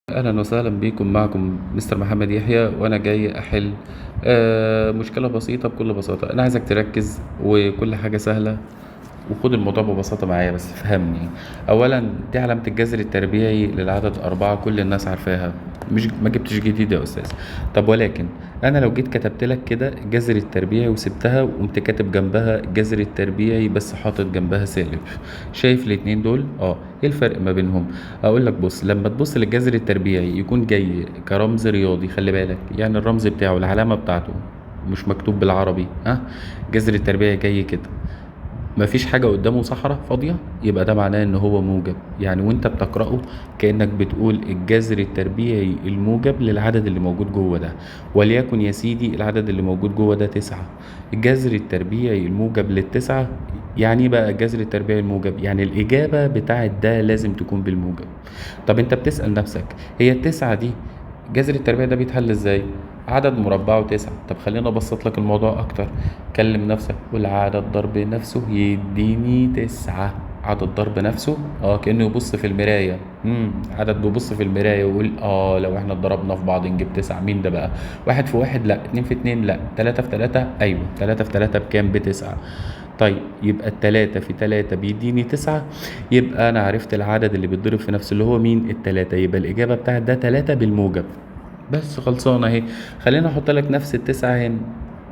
أهلا وسهلا بكم. معكم مستر محمد يحيى وأنا جاي أحل مشكلة بسيطة بكل بساطة. أنا عايزك تركز وكل حاجة سهلة وخد الموضوع ببساطة معايا بس فهمني. أولا دي علامة الجذر التربيعي للعدد 4، كل الناس عارفاها، مش ما جبتش جديد يا أستاذ. طب ولكن أنا لو جيت كتبت لك كده الجذر التربيعي وسبتها وقمت كاتب جنبها الجذر التربيعي بس حاطط جنبها سالب، شايف الاتنين دول؟ ايه الفرق ما بينهم؟ اقول لك بص، لما تبص للجذر التربيعي يكون جاي كرمز رياضي، خلي بالك يعني الرمز بتاعه العلامة بتاعته مش مكتوب بالعربي، الجذر التربيعي جاي كده، مفيش حاجة قدامه صحراء فاضية، يبقى ده معناه ان هو موجب. يعني وانت بتقرأه كأنك بتقول الجذر التربيعي الموجب للعدد اللي موجود جوه ده، وليكن يا سيدي العدد اللي موجود جوه ده 9، الجذر التربيعي الموجب للتسعة. يعني ايه بقى الجذر التربيعي الموجب؟ يعني الإجابة بتاعت ده لازم تكون بالموجب. طب انت بتسأل نفسك هي التسعة دي جذر التربيع ده بيتحل ازاي؟ عدد مربعه 9. طب خلينا ابسط لك الموضوع اكتر، كلم نفسك قول عدد ضرب نفسه يديني 9. عدد ضرب نفسه كأنه يبص في المراية. عدد بيبص في المراية ويقول لو احنا ضربنا في بعض نجيب 9. مين ده بقى؟ واحد في واحد لا، اتنين في اتنين لا، تلاتة في تلاتة ايوه، تلاتة في تلاتة بكام؟ ب9. طيب يبقى التلاتة في تلاتة بيديني 9، يبقى أنا عرفت العدد اللي بيتضرب في نفسه اللي هو مين؟ التلاتة. يبقى الإجابة بتاعت ده 3 بالموجب. بس خلصانة اهي. خلينا أحط لك نفس التسعة هنا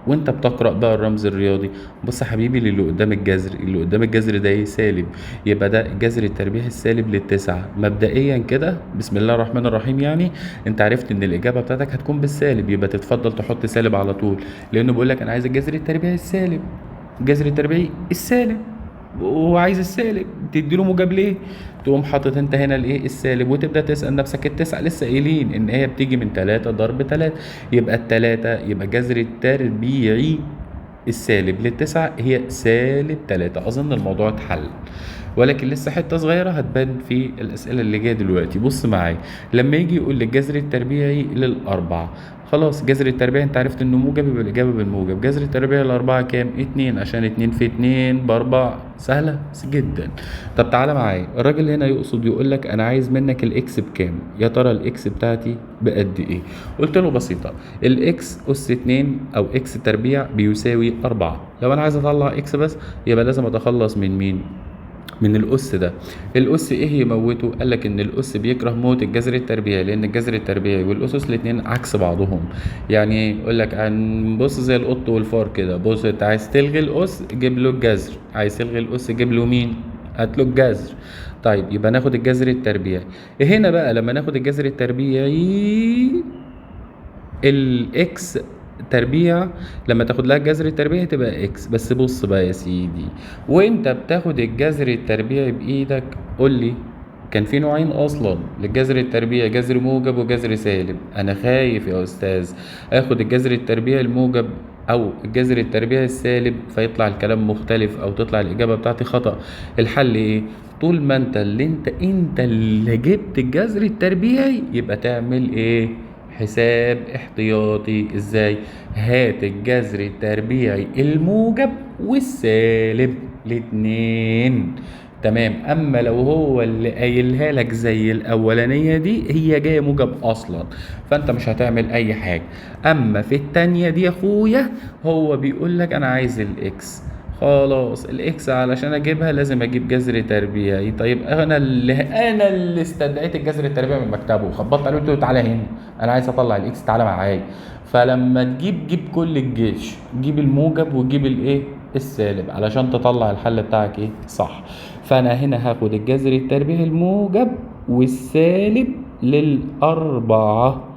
وانت بتقرأ بقى الرمز الرياضي. بص يا حبيبي، اللي قدام الجذر، اللي قدام الجذر ده ايه؟ سالب، يبقى ده الجذر التربيعي السالب للتسعة. مبدئيا كده بسم الله الرحمن الرحيم، يعني انت عرفت ان الإجابة بتاعتك هتكون بالسالب، يبقى تتفضل تحط سالب على طول، لأنه بيقول لك أنا عايز الجذر التربيعي السالب، الجذر التربيعي السالب، وعايز السالب تديله موجب ليه؟ تقوم حاطط انت هنا الايه؟ السالب، وتبدا تسال نفسك التسعه لسه قايلين ان هي بتيجي من 3 ضرب 3، يبقى التلاتة يبقى جذر التربيعي السالب للتسعة هي -3. أظن الموضوع اتحل، ولكن لسه حتة صغيرة هتبان في الأسئلة اللي جاية دلوقتي. بص معايا، لما يجي يقول لي الجذر التربيعي للأربعة، خلاص جذر التربيع انت عرفت انه موجب، يبقى الإجابة بالموجب. جذر التربيع للأربعة كام؟ 2، عشان 2 في 2 ب4، سهلة جدا. طب تعالى معايا، الراجل هنا يقصد يقول لك أنا عايز منك الإكس بكام؟ يا ترى الإكس بتاعتي بقد إيه؟ قلت له بسيطة، الإكس أس 2 أو إكس تربيع بيساوي 4. لو أنا عايز أطلع إكس بس يبقى لازم أتخلص من مين؟ من الأس ده. الأس إيه يموته؟ قال لك إن الأس بيكره موت الجذر التربيعي، لأن الجذر التربيعي والأسس الاتنين عكس بعضهم. يعني يقول لك بص زي القط والفار كده، بص أنت عايز تلغي الأس جيب له الجذر، عايز تلغي الأس جيب له مين؟ هات له الجذر. طيب يبقى ناخد الجذر التربيعي. هنا بقى لما ناخد الجذر التربيعي الاكس تربيع، لما تاخد لها الجذر التربيعي تبقى اكس. بس بص بقى يا سيدي، وانت بتاخد الجذر التربيعي بايدك قول لي كان في نوعين اصلا للجذر التربيعي، جذر موجب وجذر سالب. انا خايف يا استاذ اخد الجذر التربيعي الموجب او الجذر التربيعي السالب فيطلع الكلام مختلف او تطلع الاجابه بتاعتي خطأ. الحل ايه؟ طول ما انت اللي جبت الجذر التربيعي يبقى تعمل ايه؟ حساب احتياطي. ازاي؟ هات الجذر التربيعي الموجب والسالب الاتنين. تمام. اما لو هو اللي قايلها لك زي الاولانيه دي هي جايه موجب اصلا، فانت مش هتعمل اي حاجه. اما في التانيه دي يا اخويا هو بيقول لك انا عايز الاكس، خلاص الاكس علشان اجيبها لازم اجيب جذر تربيعي. طيب انا اللي استدعيت الجذر التربيعي من مكتبه وخبطت عليه قلت له تعالى هنا انا عايز اطلع الاكس تعالى معايا. فلما جيب كل الجيش، جيب الموجب وجيب الايه؟ السالب، علشان تطلع الحل بتاعك ايه؟ صح. فانا هنا هاخد الجذر التربيعي الموجب والسالب للأربعة.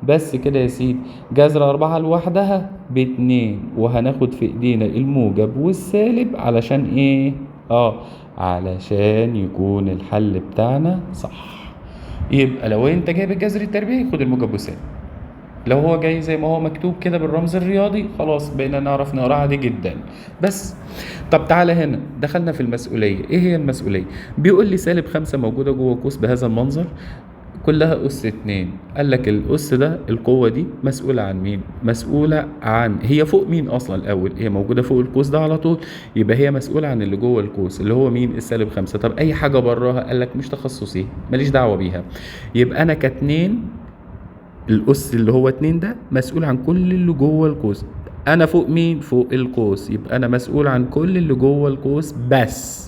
بس كده يا سيدي. جذر 4 لوحدها ب2، وهناخد في ايدينا الموجب والسالب علشان ايه؟ علشان يكون الحل بتاعنا صح. يبقى لو انت جايب الجذر التربيعي خد الموجب والسالب، لو هو جاي زي ما هو مكتوب كده بالرمز الرياضي خلاص بقينا نعرف نقراه عادي جدا. بس طب تعالى هنا دخلنا في المسؤولية. ايه هي المسؤولية؟ بيقول لي -5 موجودة جوه قوس بهذا المنظر، كلها أس 2. قال لك الأس ده القوة دي مسؤولة عن مين؟ مسؤولة عن هي فوق مين أصلا الأول؟ هي موجودة فوق القوس ده على طول، يبقى هي مسؤولة عن اللي جوه القوس اللي هو مين؟ السالب 5. طب أي حاجة براها قال لك مش تخصصي، ماليش دعوة بيها. يبقى أنا كاتنين الأس اللي هو 2 ده مسؤول عن كل اللي جوه القوس. أنا فوق مين؟ فوق القوس، يبقى أنا مسؤول عن كل اللي جوه القوس بس.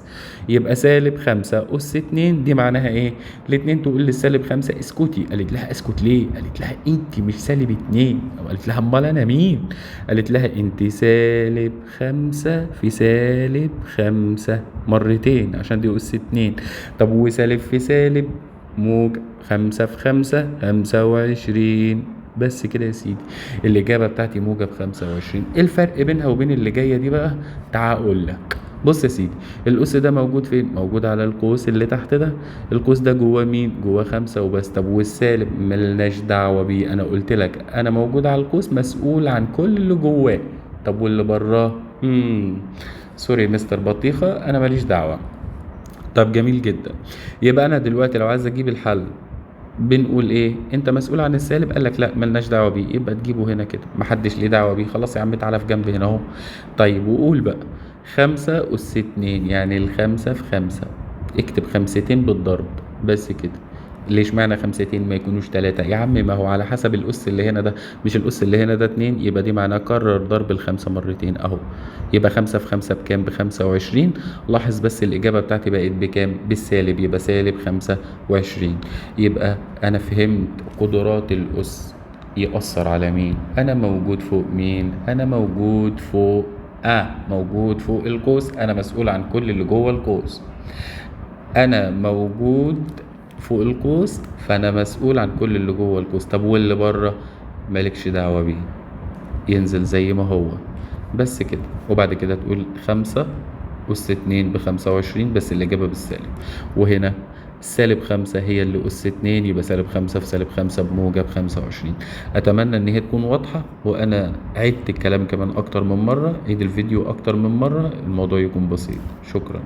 يبقى سالب 5 أس 2 دي معناها إيه؟ الاتنين تقول للسالب 5 اسكتي. قالت لها اسكت ليه؟ قالت لها أنت مش سالب 2. قالت لها أمال أنا مين؟ قالت لها أنت سالب 5 في سالب 5 مرتين عشان دي أس 2. طب وسالب في سالب موجب 5 في 5 25. بس كده يا سيدي، الإجابة بتاعتي موجب 25. إيه الفرق بينها وبين اللي جاية دي بقى؟ تعال أقول لك. بص يا سيدي، الأس ده موجود فين؟ موجود على القوس اللي تحت ده. القوس ده جواه مين؟ جواه 5 وبس. طب والسالب ملناش دعوة بيه، أنا قلت لك أنا موجود على القوس مسؤول عن كل اللي جواه. طب واللي براه؟ سوري مستر بطيخة، أنا ماليش دعوة. طب جميل جدا. يبقى انا دلوقتي لو عايز اجيب الحل بنقول ايه؟ انت مسؤول عن السالب، قال لك لا ملناش دعوه بيه، يبقى تجيبه هنا كده، محدش ليه دعوه بيه. خلاص يا عم تعالى في جنب هنا اهو. طيب وقول بقى 5 أس 2 يعني الخمسة في 5. اكتب 5 بالضرب بس كده. ليش معنى 5 ما يكونوش 3 يا عم؟ ما هو على حسب الأس اللي هنا ده، مش الأس اللي هنا ده 2، يبقى دي معناه كرر ضرب الخمسة مرتين أهو. يبقى 5 في 5 بكام؟ ب25. لاحظ بس الإجابة بتاعتي بقت بكام؟ بالسالب، يبقى سالب 25. يبقى أنا فهمت قدرات الأس يأثر على مين. أنا موجود فوق مين؟ أنا موجود فوق موجود فوق القوس، أنا مسؤول عن كل اللي جوه القوس. أنا موجود فوق القوس فأنا مسؤول عن كل اللي جوه القوس. طب واللي بره مالكش دعوة بيه، ينزل زي ما هو بس كده. وبعد كده تقول 5 أس 2 ب25 بس الإجابة بالسالب. وهنا سالب 5 هي اللي أس 2، يبقى سالب 5 في سالب 5 بموجب 25. أتمنى إن هي تكون واضحة، وأنا عدت الكلام كمان أكتر من مرة، عيد الفيديو أكتر من مرة، الموضوع يكون بسيط. شكرا.